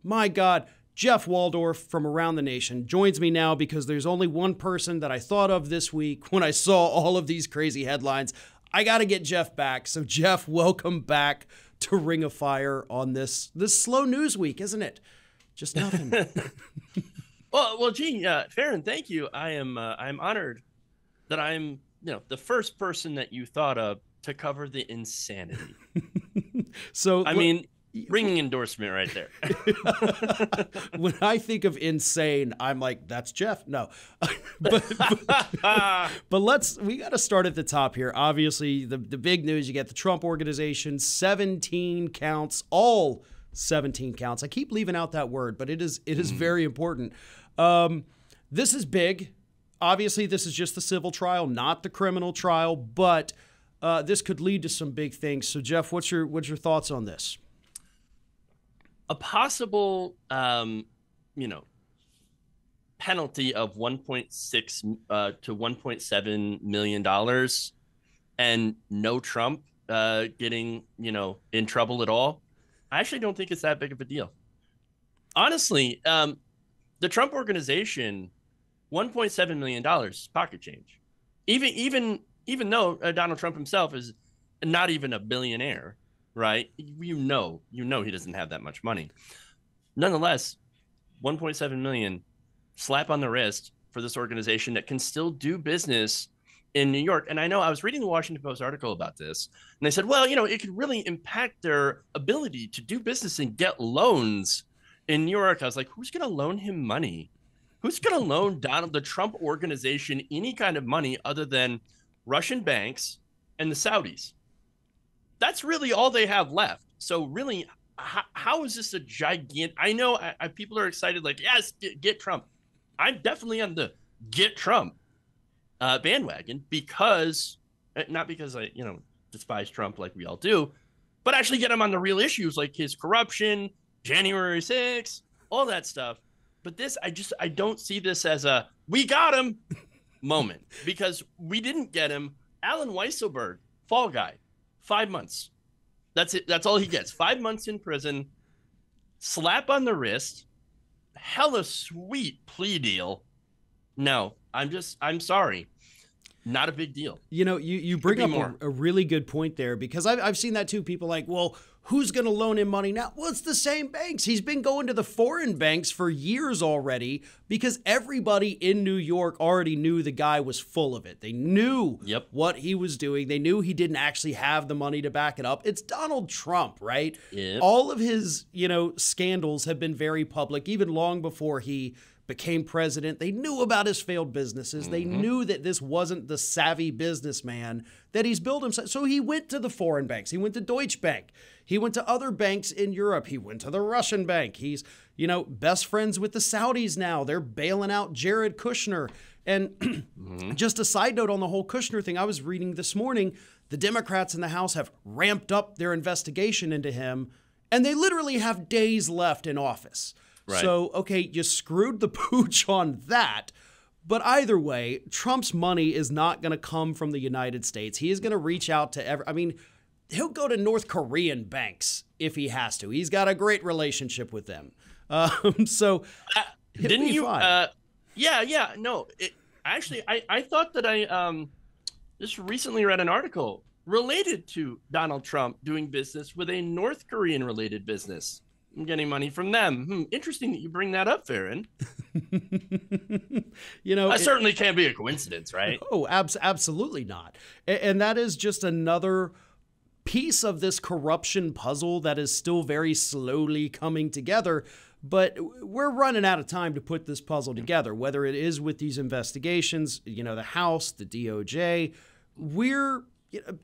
My God, Jeff Waldorf from Around the Nation joins me now because there's only one person that I thought of this week when I saw all of these crazy headlines. I got to get Jeff back. So Jeff, welcome back to Ring of Fire on this slow news week, isn't it? Just nothing. Well, Gene, Farron, thank you. I'm honored that I'm, the first person that you thought of to cover the insanity. So I mean, ringing endorsement right there. When I think of insane, I'm like, that's Jeff. No, but we got to start at the top here. Obviously, the big news, you get the Trump Organization, 17 counts, all 17 counts. I keep leaving out that word, but it is very important. This is big. Obviously, this is just the civil trial, not the criminal trial, but this could lead to some big things. So, Jeff, what's your thoughts on this? A possible, penalty of $1.6 to $1.7 million, and no Trump getting, in trouble at all. I actually don't think it's that big of a deal. Honestly, the Trump Organization, $1.7 million pocket change. Even though Donald Trump himself is not even a billionaire, right? You know he doesn't have that much money. Nonetheless, 1.7 million slap on the wrist for this organization that can still do business in New York. And I know I was reading the Washington Post article about this, and they said, well, it could really impact their ability to do business and get loans in New York. I was like, who's going to loan him money? Who's going to loan the Trump Organization any kind of money other than Russian banks and the Saudis? That's really all they have left. So really, how is this a gigantic? I know people are excited, like, yes, get Trump. I'm definitely on the get Trump bandwagon because, not because I, despise Trump like we all do, but actually get him on the real issues like his corruption, January 6th, all that stuff. But this, I don't see this as a we got him moment, because we didn't get him. Alan Weisselberg, fall guy, 5 months. That's it. That's all he gets. 5 months in prison, slap on the wrist, hella sweet plea deal. No, I'm sorry. Not a big deal. You bring up a really good point there, because I've seen that too. People like, well, who's going to loan him money now? Well, it's the same banks. He's been going to the foreign banks for years already, because everybody in New York already knew the guy was full of it. They knew what he was doing. They knew he didn't actually have the money to back it up. It's Donald Trump, right? Yep. All of his, scandals have been very public, even long before he became president. They knew about his failed businesses. They knew that this wasn't the savvy businessman that he's built himself. So he went to the foreign banks. He went to Deutsche Bank. He went to other banks in Europe. He went to the Russian bank. He's, best friends with the Saudis now. They're bailing out Jared Kushner. And just a side note on the whole Kushner thing, I was reading this morning, the Democrats in the House have ramped up their investigation into him, and they literally have days left in office. Right. So, okay, you screwed the pooch on that. But either way, Trump's money is not going to come from the United States. He is going to reach out to he'll go to North Korean banks if he has to. He's got a great relationship with them. So didn't you? Yeah. No, I thought that I just recently read an article related to Donald Trump doing business with a North Korean related business. I'm getting money from them. Interesting that you bring that up, Farron. That certainly can't be a coincidence, right? Oh, absolutely not. And that is just another piece of this corruption puzzle that is still very slowly coming together. But we're running out of time to put this puzzle together, whether it is with these investigations, the House, the DOJ. We're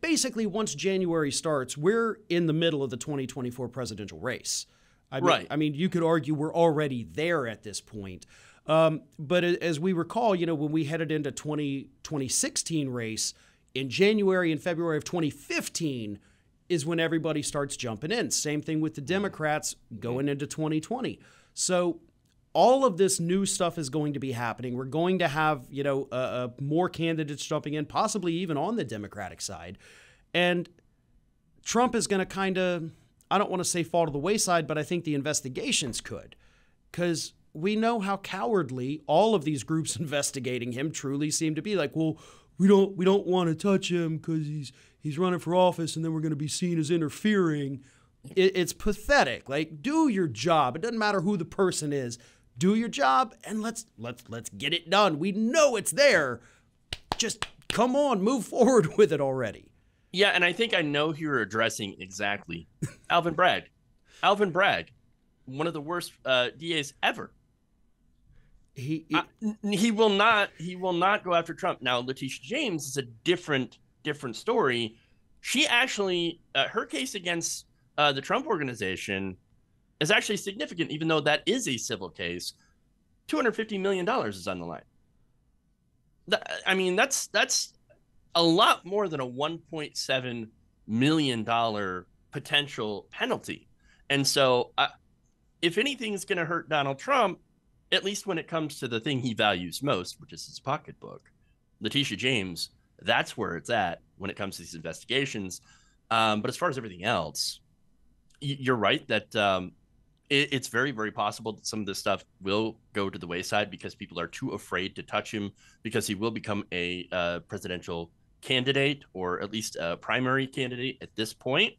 basically, once January starts, we're in the middle of the 2024 presidential race. You could argue we're already there at this point. But as we recall, when we headed into 2016 race, in January and February of 2015 is when everybody starts jumping in. Same thing with the Democrats going into 2020. So all of this new stuff is going to be happening. We're going to have, more candidates jumping in, possibly even on the Democratic side. And Trump is going to kind of, I don't want to say fall to the wayside, but I think the investigations could, because we know how cowardly all of these groups investigating him truly seem to be. Like, well, we don't want to touch him because he's running for office, and then we're going to be seen as interfering. It's pathetic. Like, do your job. It doesn't matter who the person is. Do your job, and let's get it done. We know it's there. Just come on, move forward with it already. Yeah, and I think I know who you're addressing exactly. Alvin Bragg. Alvin Bragg, one of the worst DAs ever. He will not go after Trump. Now, Letitia James is a different story. She actually, her case against the Trump Organization is actually significant, even though that is a civil case. $250 million is on the line. I mean, that's a lot more than a $1.7 million potential penalty. And so if anything is going to hurt Donald Trump, at least when it comes to the thing he values most, which is his pocketbook, Letitia James, that's where it's at when it comes to these investigations. But as far as everything else, you're right that it's very, very possible that some of this stuff will go to the wayside because people are too afraid to touch him, because he will become a presidential candidate, or at least a primary candidate at this point,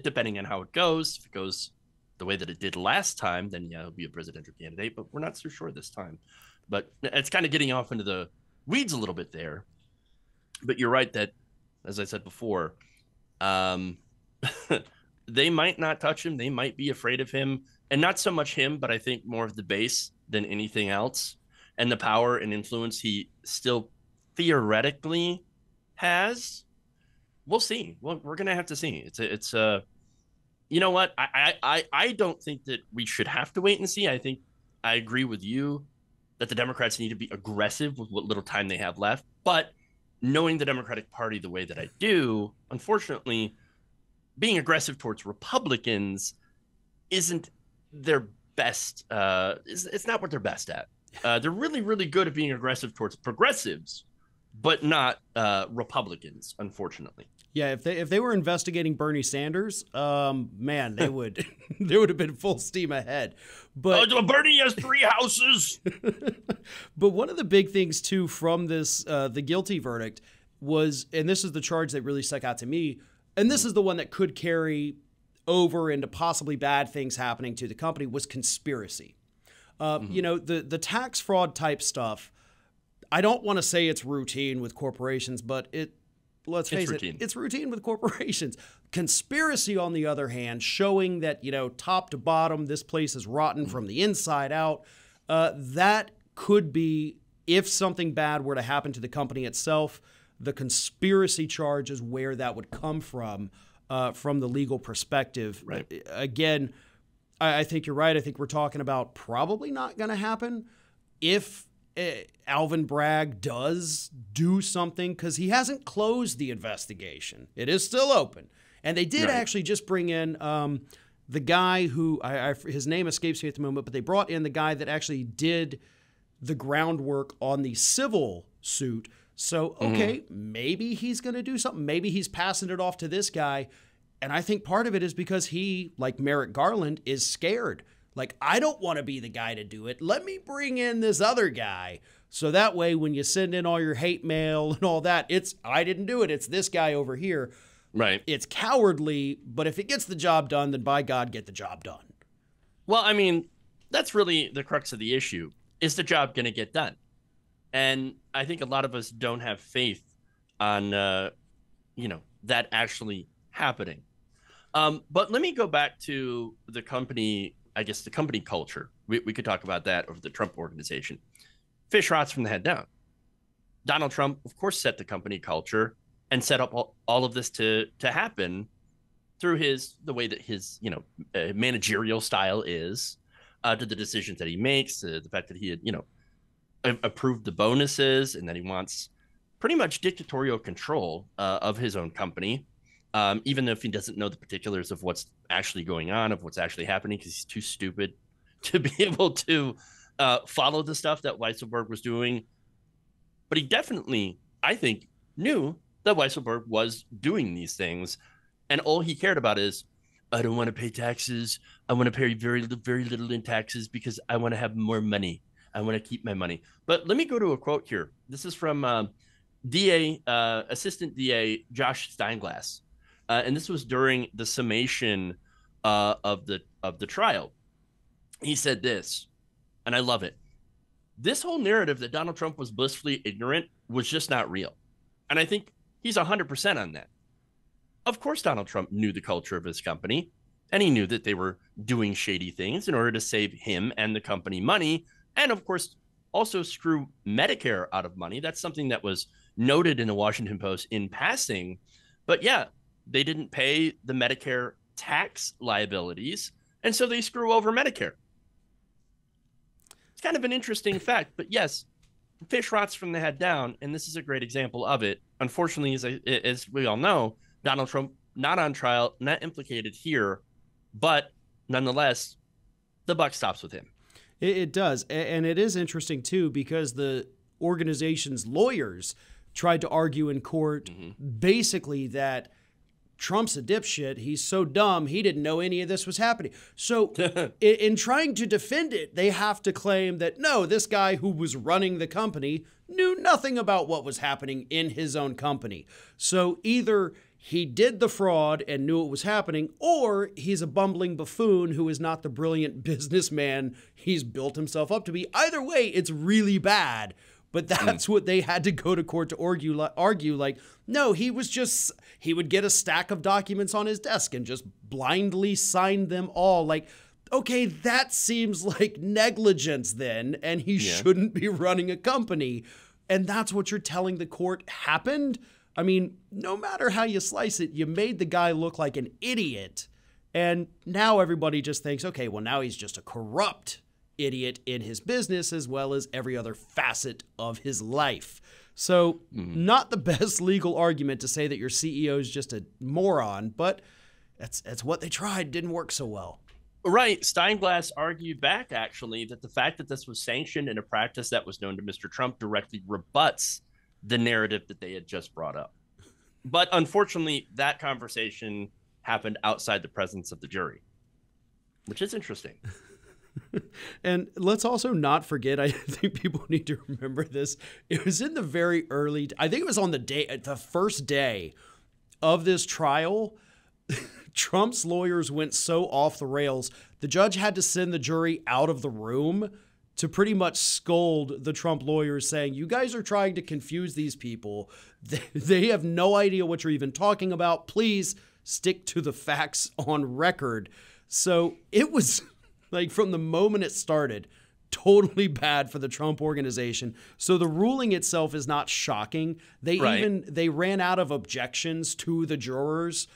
depending on how it goes. If it goes the way that it did last time, then yeah, he'll be a presidential candidate, but we're not so sure this time. But it's kind of getting off into the weeds a little bit there. But you're right that, as I said before, they might not touch him. They might be afraid of him, and not so much him, but I think more of the base than anything else, and the power and influence he still theoretically has. We'll see. Well, we're gonna have to see. It's you know what? I don't think that we should have to wait and see. I think I agree with you that the Democrats need to be aggressive with what little time they have left. But knowing the Democratic Party the way that I do, unfortunately, being aggressive towards Republicans isn't their best. It's not what they're best at. They're really, really good at being aggressive towards progressives, but not Republicans, unfortunately. Yeah, if they were investigating Bernie Sanders, man, they would they would have been full steam ahead. But Bernie has 3 houses. But one of the big things too from this the guilty verdict was, and this is the charge that really stuck out to me, and this is the one that could carry over into possibly bad things happening to the company, was conspiracy. You know, the tax fraud type stuff. I don't want to say it's routine with corporations, but let's face it, it's routine with corporations. Conspiracy, on the other hand, showing that, you know, top to bottom, this place is rotten from the inside out. That could be, if something bad were to happen to the company itself, the conspiracy charge is where that would come from the legal perspective. Right. Again, I think you're right. I think we're talking about probably not going to happen if Alvin Bragg does do something, because he hasn't closed the investigation. It is still open. And they did actually just bring in the guy who, his name escapes me at the moment, but they brought in the guy that actually did the groundwork on the civil suit. So, okay, maybe he's going to do something. Maybe he's passing it off to this guy. And I think part of it is because he, like Merrick Garland, is scared. Like, I don't want to be the guy to do it. Let me bring in this other guy. So that way, when you send in all your hate mail and all that, I didn't do it. It's this guy over here. Right. It's cowardly, but if it gets the job done, then by God, get the job done. Well, I mean, that's really the crux of the issue. Is the job going to get done? And I think a lot of us don't have faith on, that actually happening. But let me go back to the company, I guess the company culture. We could talk about that over the Trump Organization. Fish rots from the head down. Donald Trump, of course, set the company culture and set up all of this to happen through the way that his, managerial style is, to the decisions that he makes, to the fact that he had, approved the bonuses, and that he wants pretty much dictatorial control of his own company, even if he doesn't know the particulars of what's actually going on, of what's actually happening, because he's too stupid to be able to follow the stuff that Weisselberg was doing. But he definitely, I think, knew that Weisselberg was doing these things, and all he cared about is I don't want to pay taxes. I want to pay very little in taxes because I want to have more money. I want to keep my money. But let me go to a quote here. This is from Assistant DA Josh Steinglass, and this was during the summation of the trial. He said this, and I love it. This whole narrative that Donald Trump was blissfully ignorant was just not real, and I think he's 100% on that. Of course, Donald Trump knew the culture of his company, and he knew that they were doing shady things in order to save him and the company money, and of course, also screw Medicare out of money. That's something that was noted in the Washington Post in passing. But yeah, they didn't pay the Medicare tax liabilities, and so they screw over Medicare. It's kind of an interesting fact, but yes, fish rots from the head down, and this is a great example of it. Unfortunately, as we all know, Donald Trump not on trial, not implicated here, but nonetheless, the buck stops with him. It does, and it is interesting too because the organization's lawyers tried to argue in court basically that Trump's a dipshit. He's so dumb, he didn't know any of this was happening. So in trying to defend it, they have to claim that, no, this guy who was running the company knew nothing about what was happening in his own company. So either he did the fraud and knew it was happening, or he's a bumbling buffoon who is not the brilliant businessman he's built himself up to be. Either way, it's really bad. But that's what they had to go to court to argue like, no, he would get a stack of documents on his desk and just blindly sign them all. Like, okay, that seems like negligence then, and he shouldn't be running a company. And that's what you're telling the court happened? I mean, no matter how you slice it, you made the guy look like an idiot. And now everybody just thinks, okay, well, now he's just a corrupt idiot in his business as well as every other facet of his life. So not the best legal argument to say that your CEO is just a moron, but that's what they tried. Didn't work so well. Right. Steinglass argued back, actually, that the fact that this was sanctioned in a practice that was known to Mr. Trump directly rebuts the narrative that they had just brought up. But unfortunately, that conversation happened outside the presence of the jury, which is interesting. And let's also not forget, I think people need to remember this. It was in the very early, I think it was on the first day of this trial. Trump's lawyers went so off the rails, the judge had to send the jury out of the room to pretty much scold the Trump lawyers, saying, you guys are trying to confuse these people. They have no idea what you're even talking about. Please stick to the facts on record. So it was like from the moment it started, totally bad for the Trump organization. So the ruling itself is not shocking. They ran out of objections to the jurors.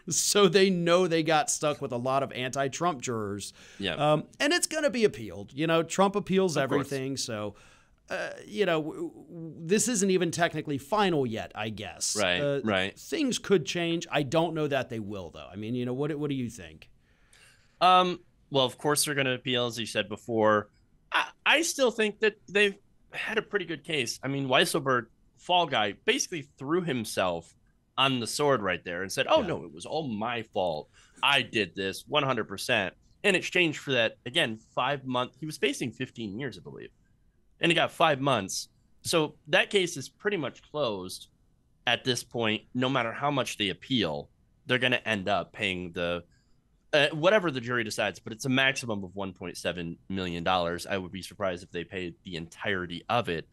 So they know they got stuck with a lot of anti-Trump jurors. Yeah. And it's going to be appealed. You know, Trump appeals everything. So, you know, this isn't even technically final yet, I guess. Right. Things could change. I don't know that they will, though. I mean, you know, what do you think? Well, of course they're going to appeal, as you said before. I still think that they've had a pretty good case. I mean, Weisselberg, Fall Guy, basically threw himself on the sword right there and said, no, it was all my fault. I did this 100%. In exchange for that, again, 5 months, he was facing 15 years, I believe. And he got 5 months. So that case is pretty much closed at this point. No matter how much they appeal, they're going to end up paying the whatever the jury decides, but it's a maximum of $1.7 million. I would be surprised if they paid the entirety of it,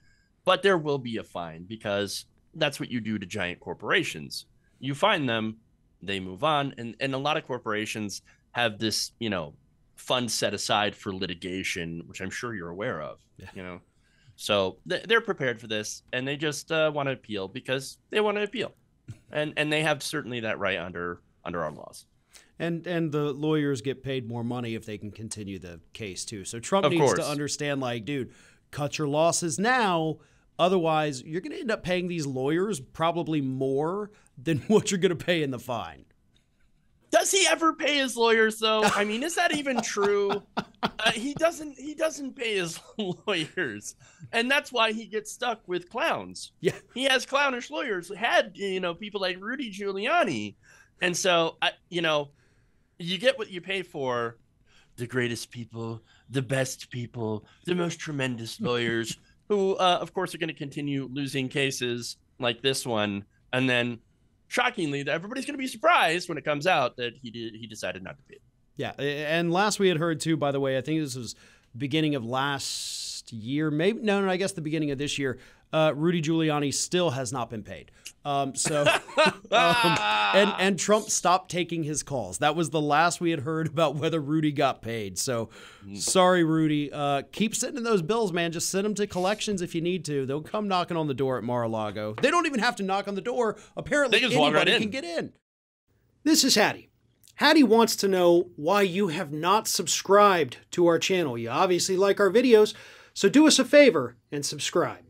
but there will be a fine because that's what you do to giant corporations. You fine them, they move on. And a lot of corporations have this, you know, fund set aside for litigation, which I'm sure you're aware of, you know? So they're prepared for this, and they just want to appeal because they want to appeal. And they have certainly that right under our laws. And the lawyers get paid more money if they can continue the case too. So Trump needs to understand, like, dude, cut your losses now. Otherwise, you're going to end up paying these lawyers probably more than what you're going to pay in the fine. Does he ever pay his lawyers, though? I mean, is that even true? He doesn't pay his lawyers, and that's why he gets stuck with clowns. Yeah, he has clownish lawyers. Had, you know, people like Rudy Giuliani, And so, you get what you pay for. The greatest people, the best people, the most tremendous lawyers who, of course, are going to continue losing cases like this one. And then, shockingly, everybody's going to be surprised when it comes out that he decided not to pay. Yeah, and last we had heard too, by the way, I think this was beginning of last year, maybe no, I guess the beginning of this year. Rudy Giuliani still has not been paid. And Trump stopped taking his calls. That was the last we had heard about whether Rudy got paid. So sorry, Rudy. Keep sending those bills, man. Just send them to collections if you need to. They'll come knocking on the door at Mar-a-Lago. They don't even have to knock on the door. Apparently, anybody can get in. This is Hattie. Hattie wants to know why you have not subscribed to our channel. You obviously like our videos, so do us a favor and subscribe.